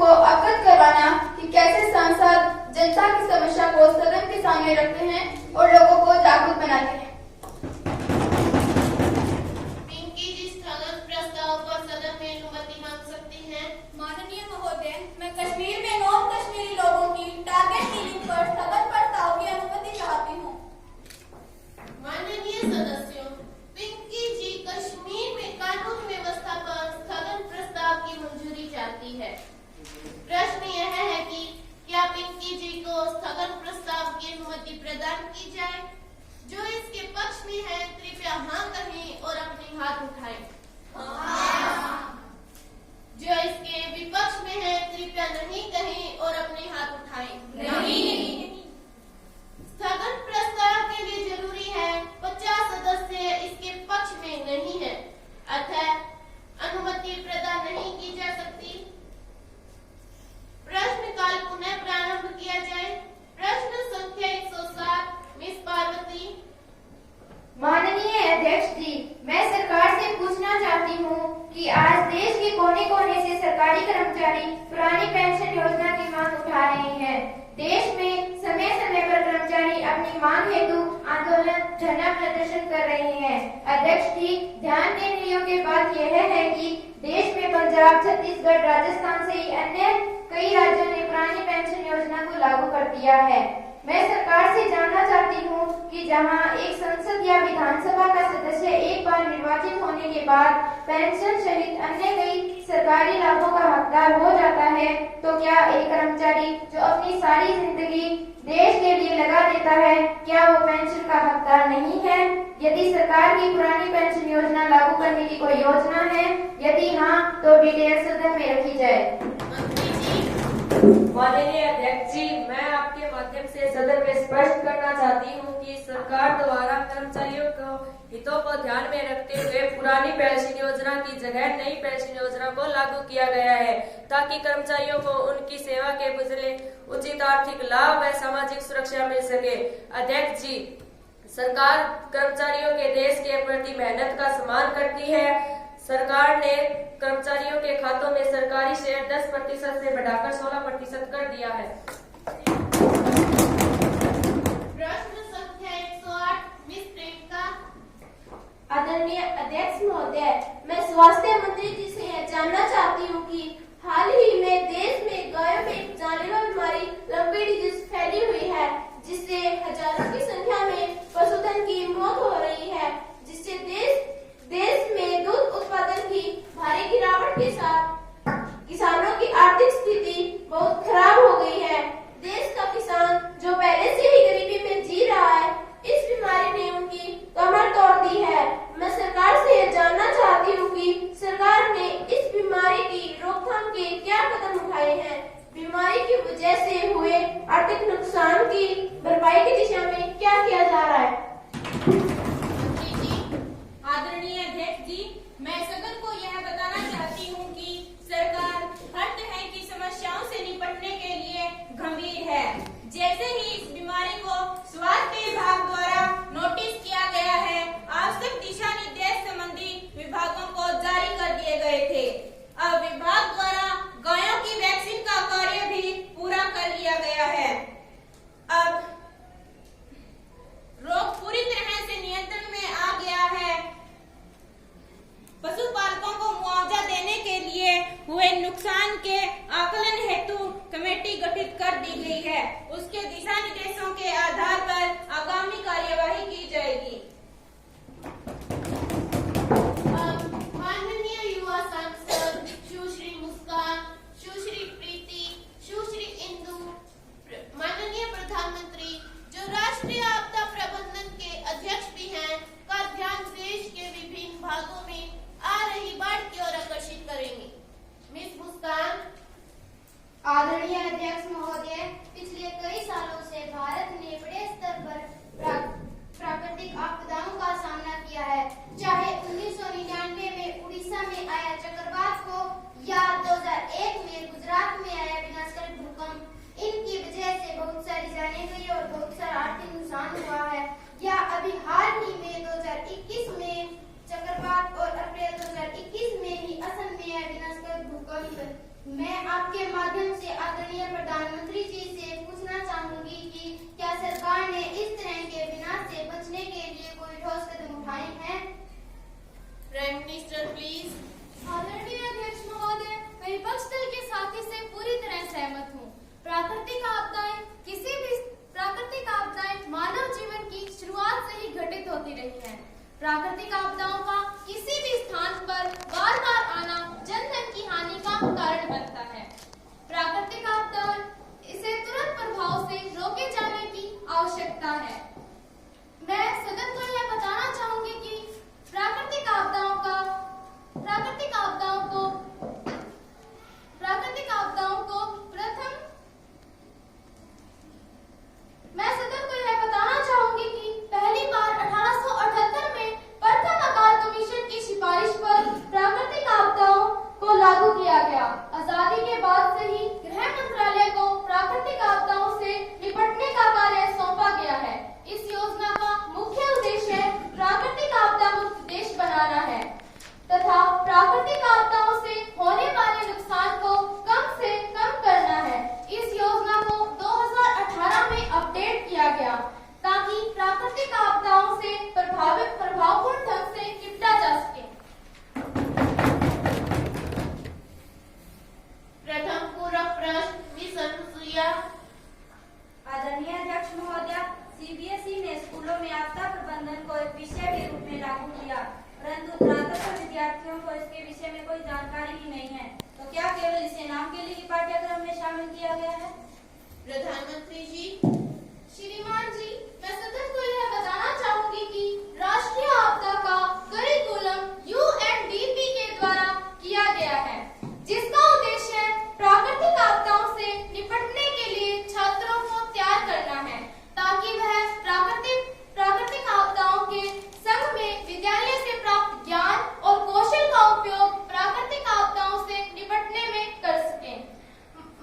[SPEAKER 8] अवगत करवाना कि कैसे सांसद जनता की समस्या को सदन के सामने रखते हैं और लोगों को जागरूक बनाते हैं।
[SPEAKER 5] पिंकी जी स्थगन प्रस्ताव पर सदन में अनुमति मांग सकती हैं। जाती है। प्रश्न यह है कि क्या पिंकी जी को स्थगन प्रस्ताव की अनुमति प्रदान की जाए? जो इसके पक्ष में है कृपया हाँ कहें और अपने हाथ उठाएं। जो इसके विपक्ष में है कृपया नहीं कहें और अपने हाथ उठाएं। नहीं। स्थगन प्रस्ताव के लिए जरूरी है 50 सदस्य इसके पक्ष में नहीं है, अतः अनुमति प्रदान नहीं की जा सकती। प्रश्न काल पुनः प्रारंभ किया जाए। प्रश्न संख्या 107 मिस पार्वती।
[SPEAKER 8] माननीय अध्यक्ष जी, मैं सरकार से पूछना चाहती हूँ कि आज देश के कोने कोने से सरकारी कर्मचारी पुरानी पेंशन योजना की मांग उठा रहे हैं। देश में समय समय पर कर्मचारी अपनी मांग हेतु आंदोलन धरना प्रदर्शन कर रहे हैं। अध्यक्ष जी, ध्यान देने योग्य बात यह है कि देश में पंजाब, छत्तीसगढ़, राजस्थान से ही अन्य कई राज्यों ने पुरानी पेंशन योजना को लागू कर दिया है। मैं सरकार से जानना चाहती हूँ कि जहाँ एक संसद या विधानसभा का सदस्य एक बार निर्वाचित होने के बाद पेंशन सहित अन्य कई सरकारी लाभों का हकदार हो जाता है, तो क्या एक कर्मचारी जो अपनी सारी जिंदगी देश के लिए लगा देता है, क्या वो पेंशन का हकदार नहीं है? यदि सरकार की पुरानी पेंशन योजना लागू करने की कोई योजना है, यदि हाँ तो डिटेल सदन में रखी जाए।
[SPEAKER 4] माननीय अध्यक्ष जी, मैं आपके माध्यम से सदन में स्पष्ट करना चाहती हूँ कि सरकार द्वारा कर्मचारियों को हितों को ध्यान में रखते हुए पुरानी पेंशन योजना की जगह नई पेंशन योजना को लागू किया गया है, ताकि कर्मचारियों को उनकी सेवा के बदले उचित आर्थिक लाभ व सामाजिक सुरक्षा मिल सके। अध्यक्ष जी, सरकार कर्मचारियों के देश के प्रति मेहनत का सम्मान करती है। सरकार ने कर्मचारियों के खातों में सरकारी शेयर 10% से बढ़ाकर 16% कर दिया है।
[SPEAKER 5] प्रश्न संख्या 108 मिस प्रियंका।
[SPEAKER 6] आदरणीय अध्यक्ष महोदय, मैं स्वास्थ्य मंत्री जी से यह जानना चाहती हूँ कि हाल ही में देश में गायों में एक जानलेवा बीमारी लंपी डिजीज फैली हुई है, जिससे हजारों की संख्या में पशुधन की मौत हो रही है, जिससे देश में दूध उत्पादन की भारी गिरावट के साथ किसानों की आर्थिक स्थिति बहुत खराब हो गई है। देश का किसान जो पहले से ही गरीबी में जी रहा है, इस बीमारी ने उनकी कमर तोड़ दी है। मैं सरकार से यह जानना चाहती हूँ कि सरकार ने इस बीमारी की रोकथाम के क्या कदम उठाए हैं, बीमारी की वजह से हुए आर्थिक नुकसान की भरपाई की दिशा में क्या किया जा रहा है।
[SPEAKER 3] आदरणीय अध्यक्ष जी, मैं सदन को यह बताना चाहती हूँ कि सरकार हर तरह की समस्याओं से निपटने के लिए गंभीर है। जैसे ही इस बीमारी को स्वास्थ्य विभाग द्वारा नोटिस किया गया है, आवश्यक दिशा निर्देश संबंधी विभागों को जारी कर दिए गए थे। अब विभाग द्वारा गायों की वैक्सीन का कार्य भी पूरा कर लिया गया है। अब रोग पूरी तरह से नियंत्रण में आ गया है। पशुपालकों को मुआवजा देने के लिए हुए नुकसान के आकलन हेतु कमेटी गठित कर दी गई है। उसके दिशा निर्देशों के आधार पर आगामी कार्यवाही की जाएगी।
[SPEAKER 5] माननीय युवा सांसद सुश्री मुस्कान, सुश्री प्रीति, सुश्री इंदु, माननीय प्रधानमंत्री जो राष्ट्रीय आपदा प्रबंधन के अध्यक्ष भी हैं, का ध्यान देश के विभिन्न भागों में आ रही बाढ़ की ओर आकर्षित करेंगे। मिस मुस्कान।
[SPEAKER 2] आदरणीय अध्यक्ष महोदय, पिछले कई सालों से भारत ने बड़े स्तर पर प्राकृतिक आपदाओं का सामना किया है, चाहे 1999 में उड़ीसा में आया चक्रवात हो या 2001 में गुजरात में आया विनाशकारी भूकंप। इनकी वजह से बहुत सारी जानें गई और बहुत सारा आर्थिक नुकसान हुआ है। या अभी हाल ही में 2021 में चक्रवात और अप्रैल 2021 में ही असम में आया विनाशकारी भूकंप। मैं आपके माध्यम से आदरणीय प्रधानमंत्री जी से पूछना चाहूंगी कि क्या सरकार ने इस तरह के विनाश से बचने के लिए कोई ठोस कदम उठाए हैं?
[SPEAKER 5] Prime minister please.
[SPEAKER 6] आदरणीय अध्यक्ष महोदय, मैं विपक्ष दल के साथी से पूरी तरह सहमत हूँ। प्राकृतिक आपदाएं किसी भी प्राकृतिक आपदाएं मानव जीवन की शुरुआत से ही घटित होती रही हैं। प्राकृतिक आपदाओं का किसी भी स्थान पर बार बार आना जन धन की हानि का कारण बनता है। प्राकृतिक आपदाएं, इसे तुरंत प्रभाव से रोके जाने की आवश्यकता है। मैं सदन को यह बताना चाहूंगी कि प्राकृतिक आपदाओं को पहली बार 1878 में प्रथम अकाल कमीशन की सिफारिश पर प्राकृतिक आपदाओं को लागू किया गया। आजादी के बाद से ही गृह मंत्रालय को प्राकृतिक आपदाओं से निपटने का कार्य सौंपा गया है। इस योजना का मुख्य उद्देश्य प्राकृतिक आपदा मुक्त देश बनाना है तथा प्राकृतिक आपदाओं से होने वाले नुकसान को कम से कम करना है। इस योजना को 2018 में अपडेट किया गया ताकि प्राकृतिक आपदाओं से प्रभावपूर्ण ढंग से निपटा जा सके।
[SPEAKER 5] प्रथम पूरक प्रश्न मिस अनुसुईया।
[SPEAKER 9] आदरणीय अध्यक्ष महोदय, सीबीएसई ने स्कूलों में आपदा प्रबंधन को एक विषय के रूप में लागू किया, परंतु ज्यादातर विद्यार्थियों को इसके विषय में कोई जानकारी ही नहीं है, तो क्या केवल इसे नाम के लिए ही पाठ्यक्रम में शामिल किया गया है?
[SPEAKER 5] प्रधानमंत्री जी।
[SPEAKER 6] श्रीमान जी, मैं सदन को यह बताना चाहूंगी कि राष्ट्रीय आपदा का करिकुलम यूएनडीपी के द्वारा किया गया है, जिसका उद्देश्य प्राकृतिक आपदाओं से निपटने के लिए छात्रों को तैयार करना है ताकि वह प्राकृतिक आपदाओं के संग में विद्यालय से प्राप्त ज्ञान और कौशल का उपयोग प्राकृतिक आपदाओं से निपटने में कर सकें।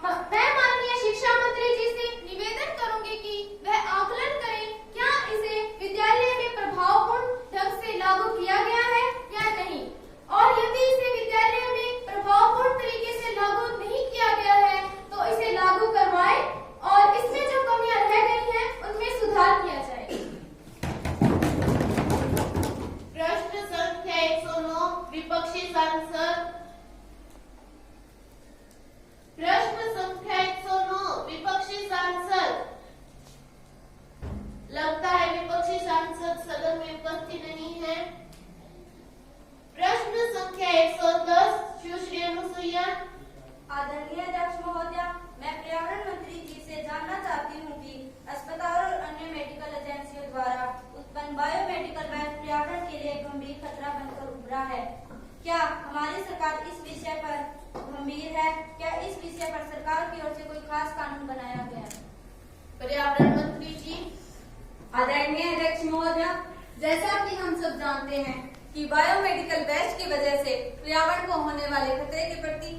[SPEAKER 6] मैं माननीय शिक्षा मंत्री जी से निवेदन करूंगी कि वह आकलन करें क्या इसे विद्यालय में प्रभावपूर्ण ढंग से लागू किया गया है या नहीं, और यदि इसे विद्यालय में प्रभावपूर्ण तरीके से लागू नहीं किया गया है तो इसे लागू करवाएं और इसमें जो कमियां रह गई हैं उनमें सुधार किया जाए।
[SPEAKER 5] प्रश्न संख्या 109 विपक्षी सांसद। प्रश्न संख्या 109 विपक्षी सांसद। लगता है विपक्षी सांसद सदन में उपस्थित नहीं है। प्रश्न संख्या 110 सुश्री अनुसुईया।
[SPEAKER 9] आदरणीय अध्यक्ष महोदय, मैं पर्यावरण मंत्री जी से जानना चाहती हूँ कि अस्पताल और अन्य मेडिकल एजेंसियों द्वारा उत्पन्न बायोमेडिकल वेस्ट पर्यावरण के लिए गंभीर खतरा बनकर उभरा है। क्या हमारी सरकार इस विषय पर गंभीर है? क्या इस विषय पर सरकार की ओर से कोई खास कानून बनाया गया है?
[SPEAKER 5] पर्यावरण मंत्री जी।
[SPEAKER 4] आदरणीय अध्यक्ष महोदय, जैसा कि हम सब जानते हैं कि बायोमेडिकल वेस्ट की वजह से पर्यावरण को होने वाले खतरे के प्रति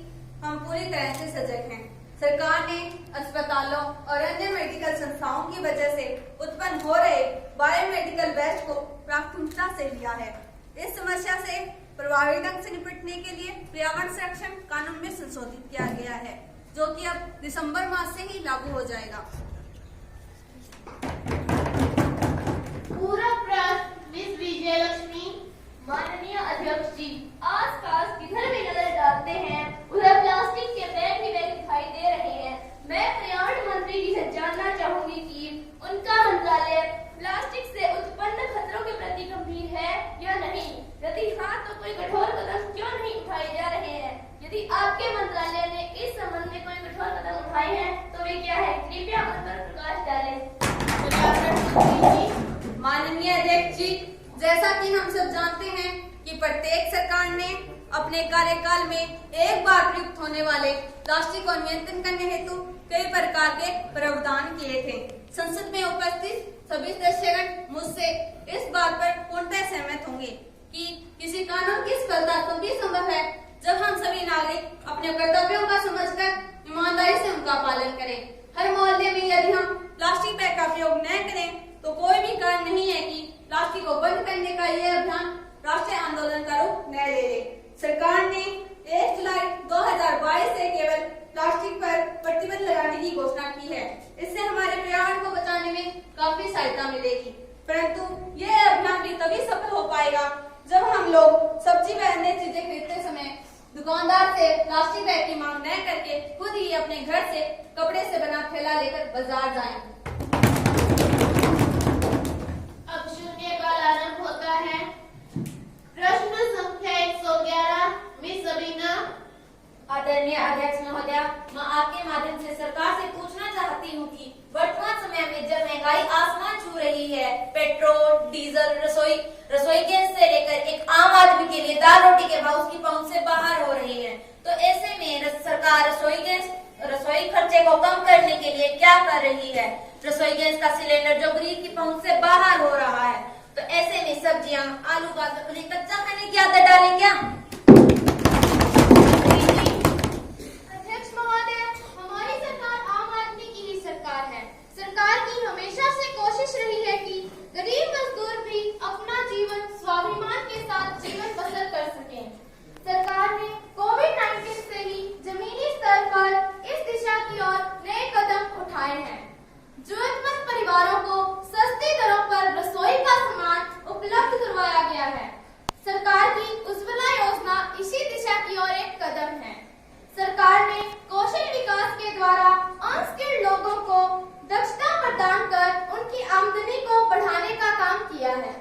[SPEAKER 4] हम पूरी तरह से सजग हैं। सरकार ने अस्पतालों और अन्य मेडिकल संस्थाओं की वजह से उत्पन्न हो रहे बायोमेडिकल वेस्ट को प्राथमिकता से लिया है। इस समस्या से प्रभावी ढंग से निपटने के लिए पर्यावरण संरक्षण कानून में संशोधित किया गया है, जो कि अब दिसंबर मास से ही लागू हो जाएगा।
[SPEAKER 5] पूरक प्रश्न मिस विजयलक्ष्मी।
[SPEAKER 2] माननीय अध्यक्ष जी, आसपास किधर भी नजर डालते हैं उधर प्लास्टिक के बैग ही बैग दिखाई दे रहे हैं। मैं पर्यावरण मंत्री जी से जानना चाहूंगी कि उनका मंत्रालय प्लास्टिक से उत्पन्न खतरों के प्रति गंभीर है या नहीं। यदि हाँ, तो कोई कठोर कदम क्यों नहीं उठाए जा रहे हैं? यदि आपके मंत्रालय ने इस संबंध में कोई कठोर कदम उठाए हैं तो वे क्या है, कृपया उन पर प्रकाश डालें।
[SPEAKER 4] माननीय अध्यक्ष जी, जैसा कि हम सब जानते हैं कि प्रत्येक सरकार ने अपने कार्यकाल में एक बार प्रयुक्त होने वाले प्लास्टिक को नियंत्रण करने हेतु कई प्रकार के प्रावधान किए थे। संसद में उपस्थित सभी सदस्यगण मुझसे इस बात पर पूर्णतः सहमत होंगे कि किसी कानून की सफलता तभी संभव है जब हम सभी नागरिक अपने कर्तव्यों का समझकर ईमानदारी से उनका पालन करें। हर मोहल्ले में यदि हम प्लास्टिक बैग का प्रयोग न करें तो कोई भी कारण नहीं है कि प्लास्टिक को बंद करने का यह अभियान राष्ट्रीय आंदोलन का रूप न ले ले। सरकार ने 1 जुलाई 2022 से केवल प्लास्टिक पर प्रतिबंध लगाने की घोषणा की है। इससे हमारे पर्यावरण को बचाने में काफी सहायता मिलेगी, परंतु यह अभियान भी तभी सफल हो पाएगा जब हम लोग सब्जी व अन्य चीजें खरीदते समय दुकानदार से प्लास्टिक बैग की मांग न करके खुद ही अपने घर से कपड़े से बना थैला लेकर बाजार जाएं।
[SPEAKER 5] अब शून्यकाल आरंभ होता है। प्रश्न संख्या 111 मिस सबीना।
[SPEAKER 7] आदरणीय अध्यक्ष महोदया, मैं आपके माध्यम से सरकार से पूछना चाहती हूँ कि वर्तमान समय में जब महंगाई आसमान छू रही है, पेट्रोल, डीजल, रसोई गैस से लेकर एक आम आदमी के लिए दाल रोटी के भाव उसकी पहुंच से बाहर हो रही है, तो ऐसे में सरकार रसोई खर्चे को कम करने के लिए क्या कर रही है? रसोई गैस का सिलेंडर जो गरीब की पहुंच से बाहर हो रहा है, तो ऐसे में सब्जियां, आलू गाजर उन्हें कच्चा खाने की आदत डालें क्या?
[SPEAKER 6] अध्यक्ष महोदय, हमारी सरकार आम आदमी की ही सरकार है। सरकार की हमेशा से कोशिश रही है कि गरीब मजदूर भी अपना जीवन स्वाभिमान के साथ जीवन बसर कर सकें। सरकार ने कोविड-19 से ही जमीनी स्तर पर इस दिशा की ओर नए कदम उठाए हैं। जरूरतमंद परिवारों को सस्ती दरों पर रसोई का सामान उपलब्ध करवाया गया है। सरकार की उज्ज्वला योजना इसी दिशा की ओर एक कदम है। सरकार ने कौशल विकास के द्वारा अनस्किल्ड लोगों को दक्षता प्रदान कर उनकी आमदनी को बढ़ाने का काम किया है।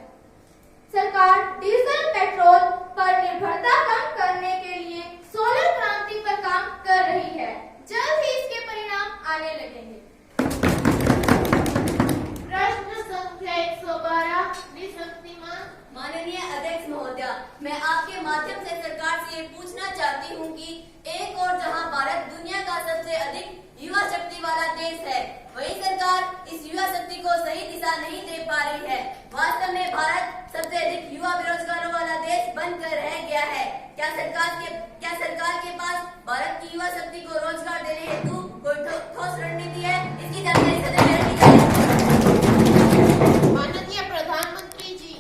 [SPEAKER 6] सरकार डीजल पेट्रोल पर निर्भरता कम करने के लिए सोलर क्रांति पर काम कर रही है। जल्द ही इसके परिणाम आने लगेंगे।
[SPEAKER 5] प्रश्न संख्या 112 मिस अंतिमा।
[SPEAKER 7] माननीय अध्यक्ष महोदया, मैं आपके माध्यम से सरकार से ये पूछना चाहती हूँ कि एक और जहाँ भारत दुनिया का सबसे अधिक युवा शक्ति वाला देश है, वही सरकार इस युवा शक्ति को सही दिशा नहीं दे पा रही है। वास्तव में भारत सबसे अधिक युवा बेरोजगारों वाला देश बनकर रह गया है। क्या सरकार के पास भारत की युवा शक्ति को रोजगार देने हेतु कोई ठोस रणनीति है? इसकी जानकारी सदन में रखी जाए।
[SPEAKER 5] माननीय प्रधानमंत्री जी।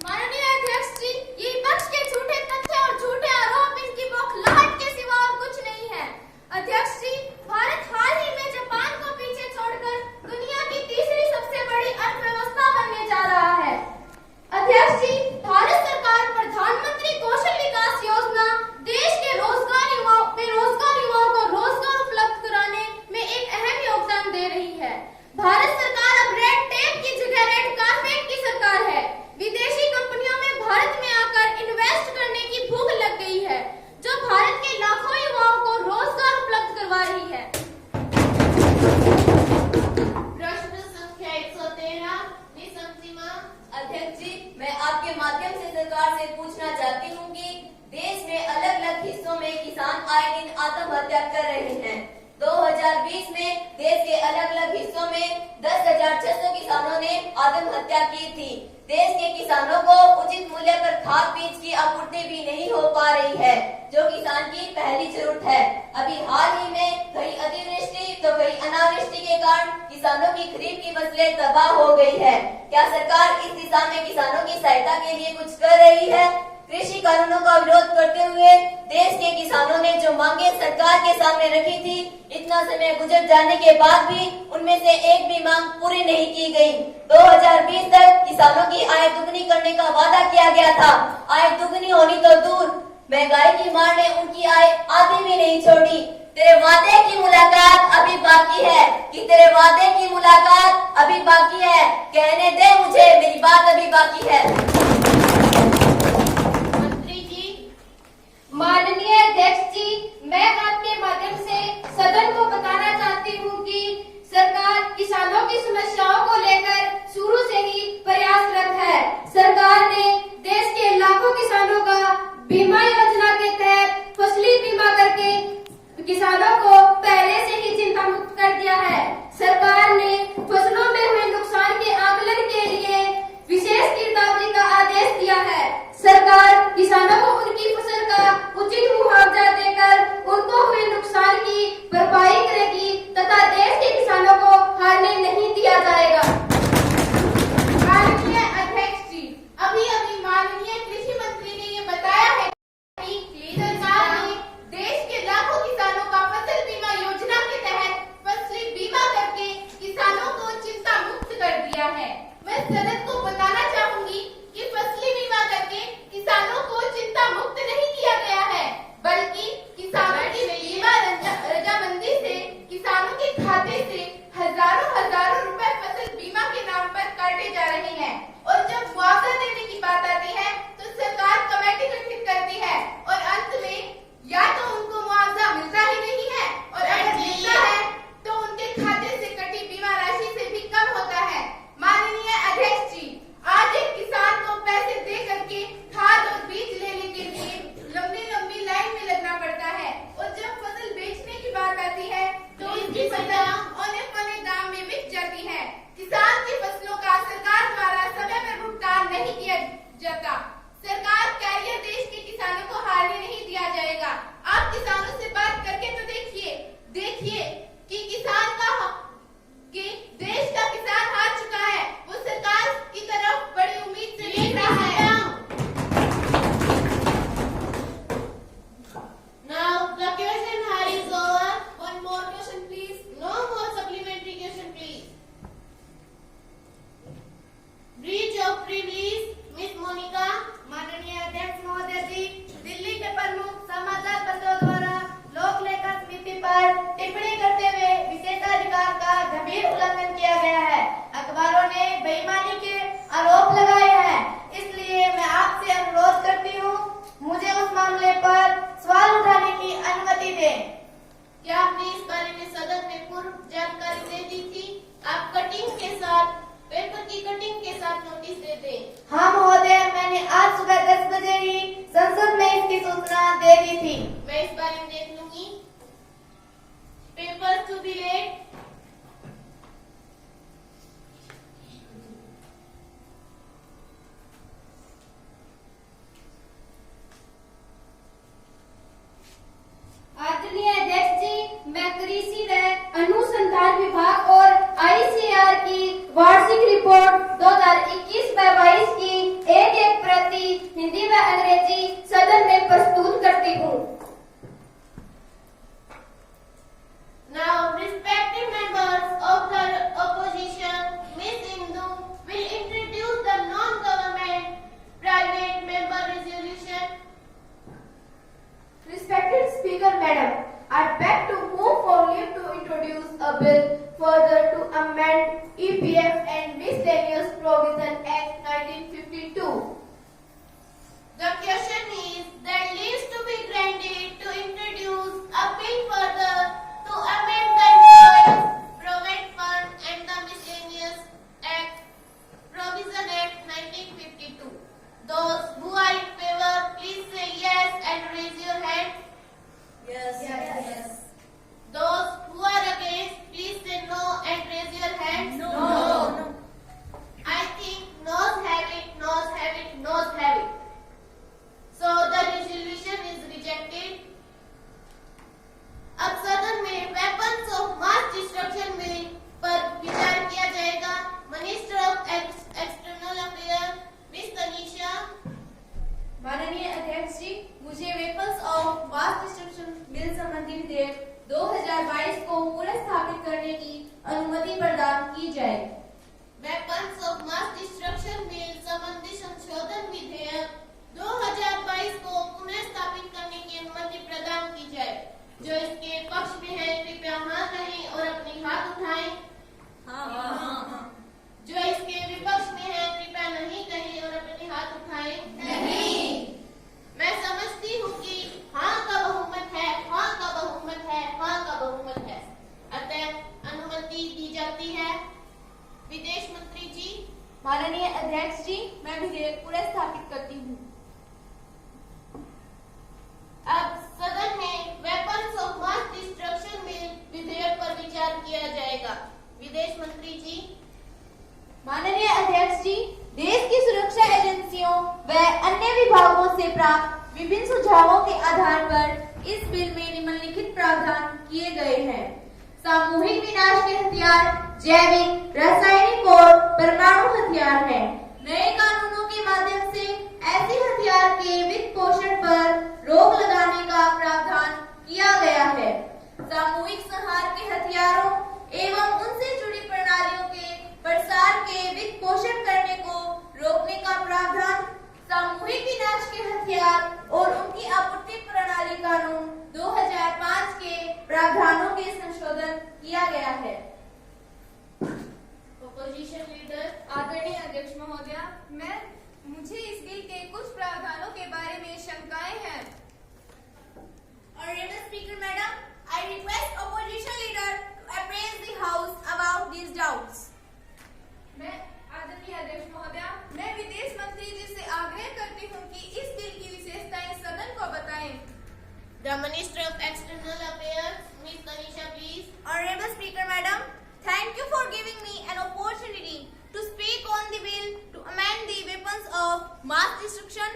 [SPEAKER 6] माननीय अध्यक्ष जी, ये विपक्ष के झूठे तथ्य और झूठे आरोप इनकी बौखलाहट के सिवा और कुछ नहीं है। अध्यक्ष जी, भारत हाल ही में जापान को पीछे छोड़कर दुनिया की तीसरी सबसे बड़ी अर्थव्यवस्था बनने जा रहा है। अध्यक्ष जी, भारत सरकार प्रधानमंत्री कौशल विकास योजना देश के बेरोजगार युवाओं को रोजगार उपलब्ध कराने में एक अहम योगदान दे रही है। भारत सरकार अब रेड टेप की जगह रेड कार्पेट की सरकार है। विदेशी कंपनियों में भारत में आकर इन्वेस्ट करने की भूख लग गई है, जो भारत के लाखों युवाओं को रोजगार उपलब्ध करवा रही है।
[SPEAKER 5] प्रश्न संख्या 113 मिस अंतिमा।
[SPEAKER 7] अध्यक्ष जी, मैं आपके माध्यम से सरकार से पूछना चाहती हूँ कि देश में अलग अलग हिस्सों में किसान आए दिन आत्महत्या कर रहे हैं। 2020 में देश के अलग अलग हिस्सों में 10,600 किसानों ने आत्महत्या की थी। देश के किसानों को उचित मूल्य पर खाद बीज की आपूर्ति भी नहीं हो पा रही है, जो किसान की पहली जरूरत है। अभी हाल ही में कहीं अतिवृष्टि तो कहीं अनावृष्टि के कारण किसानों की खरीफ की फसलें तबाह हो गई है। क्या सरकार इस दिशा में किसानों की सहायता के लिए कुछ कर रही है? कृषि कानूनों का विरोध करते हुए देश के किसानों ने जो मांगे सरकार के सामने रखी थी, इतना समय गुजर जाने के बाद भी उनमें से एक भी मांग पूरी नहीं की गई। 2020 तक किसानों की आय दुगनी करने का वादा किया गया था। आय दुगनी होनी तो दूर, महंगाई की मार ने उनकी आय आधी भी नहीं छोड़ी। तेरे वादे की मुलाकात अभी बाकी है, कि तेरे वादे की मुलाकात अभी बाकी है। कहने दे मुझे, मेरी बात अभी बाकी है।
[SPEAKER 6] माननीय अध्यक्ष जी, मैं आपके माध्यम से सदन को बताना चाहती हूँ कि सरकार किसानों की समस्याओं को लेकर शुरू से ही प्रयासरत है। सरकार ने देश के लाखों किसानों का बीमा योजना के तहत फसली बीमा करके किसानों को पहले से ही चिंता मुक्त कर दिया है। सरकार ने फसलों में हुए नुकसान के आकलन के लिए विशेष गिरदावरी का आदेश दिया है। सरकार किसानों को उनकी फसल का उचित मुआवजा देकर उनको हुए नुकसान की भरपाई करेगी तथा देश के किसानों को हारने नहीं दिया जाएगा।
[SPEAKER 5] माननीय अध्यक्ष जी, अभी माननीय कृषि मंत्री ने ये बताया है कि सरकार ने देश के लाखों किसानों का फसल बीमा योजना के तहत फसली बीमा करके किसानों को चिंता मुक्त कर दिया है। मैं सदन को बताना चाहूंगी कि फसली बीमा करके किसानों को चिंता मुक्त नहीं किया गया है, बल्कि किसानों की बीमा रजामंदी
[SPEAKER 8] की सूचना दे दी थी।
[SPEAKER 5] मैं इस बारे में देख लूंगी। Papers to be laid.
[SPEAKER 6] आदरणीय अध्यक्ष जी, मैं कृषि व अनुसंधान विभाग और आईसीआर की वार्षिक रिपोर्ट 2021-22 की एक प्रति हिंदी व अंग्रेजी सदन में प्रस्तुत करती हूँ।
[SPEAKER 5] Now, respected members of the opposition, Ms. Indu will introduce the non-government private member resolution.
[SPEAKER 8] Respected Speaker Madam, I beg to move for leave to introduce a bill further to amend EPF and Miscellaneous Provision Act 1952.
[SPEAKER 5] The question is that leaves to be granted to introduce a bill further to amend the Employees Provident Fund and the Miscellaneous Act Provision Act 1952. Those who are in favor, please say yes and raise your hand.
[SPEAKER 7] Yes.
[SPEAKER 5] Those who are against, please say no and raise your hand.
[SPEAKER 7] No.
[SPEAKER 5] I think noes have it, noes have it, noes have it. So the resolution is rejected. अब सदन में weapons of mass destruction bill पर विचार किया जाएगा। Minister of external affair miss Tanisha.
[SPEAKER 4] माननीय अध्यक्ष जी, मुझे weapons of mass destruction bill संबंधी विधेयक 2022 को पुनर्स्थापित करने की अनुमति प्रदान की जाए।
[SPEAKER 5] Weapons of mass destruction bill संबंधी संशोधन विधेयक 2022 को पुनर्स्थापित करने की अनुमति प्रदान की जाए। जो इसके पक्ष में है कृपया हाँ कहें और अपने हाथ उठाएं। जो इसके विपक्ष में है कृपया नहीं कहें और अपने हाथ उठाएं।
[SPEAKER 7] नहीं।
[SPEAKER 5] मैं समझती हूँ कि हाँ का बहुमत है, हाँ का बहुमत है, हाँ का बहुमत है। अतः अनुमति दी जाती है। विदेश मंत्री जी।
[SPEAKER 4] माननीय अध्यक्ष जी, मैं विधेयक पुनर्स्थापित करती हूँ।
[SPEAKER 5] अब सदन में weapons of mass destruction bill विधेयक पर विचार किया जाएगा। विदेश मंत्री जी।
[SPEAKER 4] माननीय अध्यक्ष जी, देश की सुरक्षा एजेंसियों व अन्य विभागों से प्राप्त विभिन्न सुझावों के आधार पर इस बिल में निम्नलिखित प्रावधान किए गए हैं। सामूहिक विनाश के हथियार जैविक, रासायनिक और परमाणु हथियार हैं। नए कानूनों के माध्यम से ऐसे हथियार के वित्त पोषण पर रोक लगाने का प्रावधान किया गया है। सामूहिक संहार के हथियारों एवं उनसे जुड़ी प्रणालियों के प्रसार के वित्त पोषण करने को रोकने का प्रावधान, सामूहिक विनाश के हथियार और उनकी आपूर्ति प्रणाली कानून 2005 के प्रावधानों के संशोधन किया गया है।
[SPEAKER 5] Opposition leader.
[SPEAKER 6] आदरणीय अध्यक्ष महोदया, मुझे इस बिल के कुछ प्रावधानों के बारे में शंकाएं हैं।
[SPEAKER 3] Honorable Speaker Madam, I request opposition leader to appraise the house about these doubts.
[SPEAKER 6] आदरणीय अध्यक्ष महोदया, मैं विदेश मंत्री जी से आग्रह करती हूँ कि इस बिल की विशेषताएं सदन को बताएं।
[SPEAKER 5] The Minister of External Affairs, Ms. Tanisha, please.
[SPEAKER 3] Honorable Speaker Madam, thank you for giving me an opportunity to speak on the bill to amend the Weapons of Mass Destruction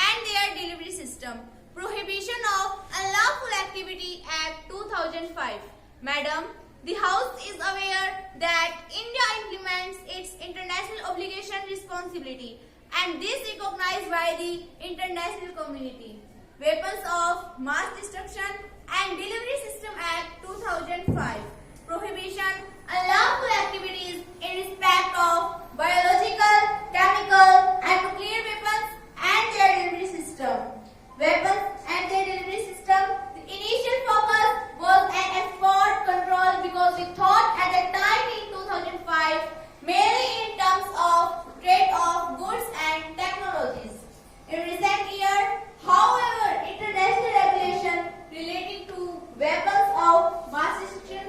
[SPEAKER 3] and their Delivery System, Prohibition of Unlawful Activity Act 2005. Madam, the House is aware that India implements its international obligation responsibility and this recognized by the international community. Weapons of Mass Destruction and Delivery System Act 2005. Prohibition unlawful activities in respect of biological, chemical and nuclear weapons and their delivery system. Weapons and their delivery system. The initial focus was an export control because we thought at that time in 2005 mainly in terms of trade of goods and technologies. In recent years, however, international regulation relating to weapons of mass destruction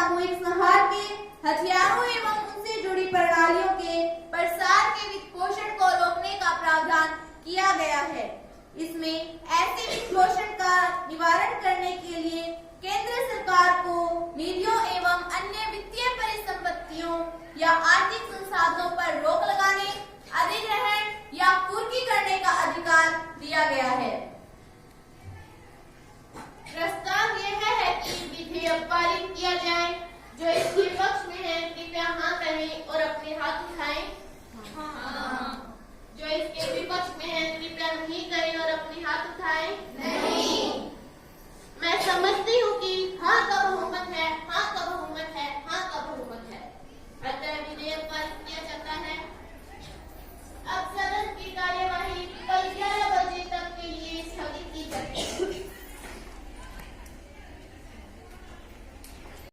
[SPEAKER 3] सामूहिक संहार के हथियारों एवं उनसे जुड़ी प्रणालियों के प्रसार के वित्त पोषण को रोकने का प्रावधान किया गया है। इसमें ऐसे वित्त पोषण का निवारण करने के लिए केंद्र सरकार को निधियों एवं अन्य वित्तीय परिसंपत्तियों या आर्थिक संसाधनों पर रोक लगाने, अधिग्रहण या कुर्की करने का अधिकार दिया गया है।
[SPEAKER 5] प्रस्ताव यह है कि विधेयक पारित किया जाए। जो इसके पक्ष में है कृपया हाँ करें और अपने हाथ उठाएं। जो इसके विपक्ष में है कृपया नहीं करें और अपने हाथ उठाएं। नहीं। मैं समझती हूँ कि हाँ का बहुमत है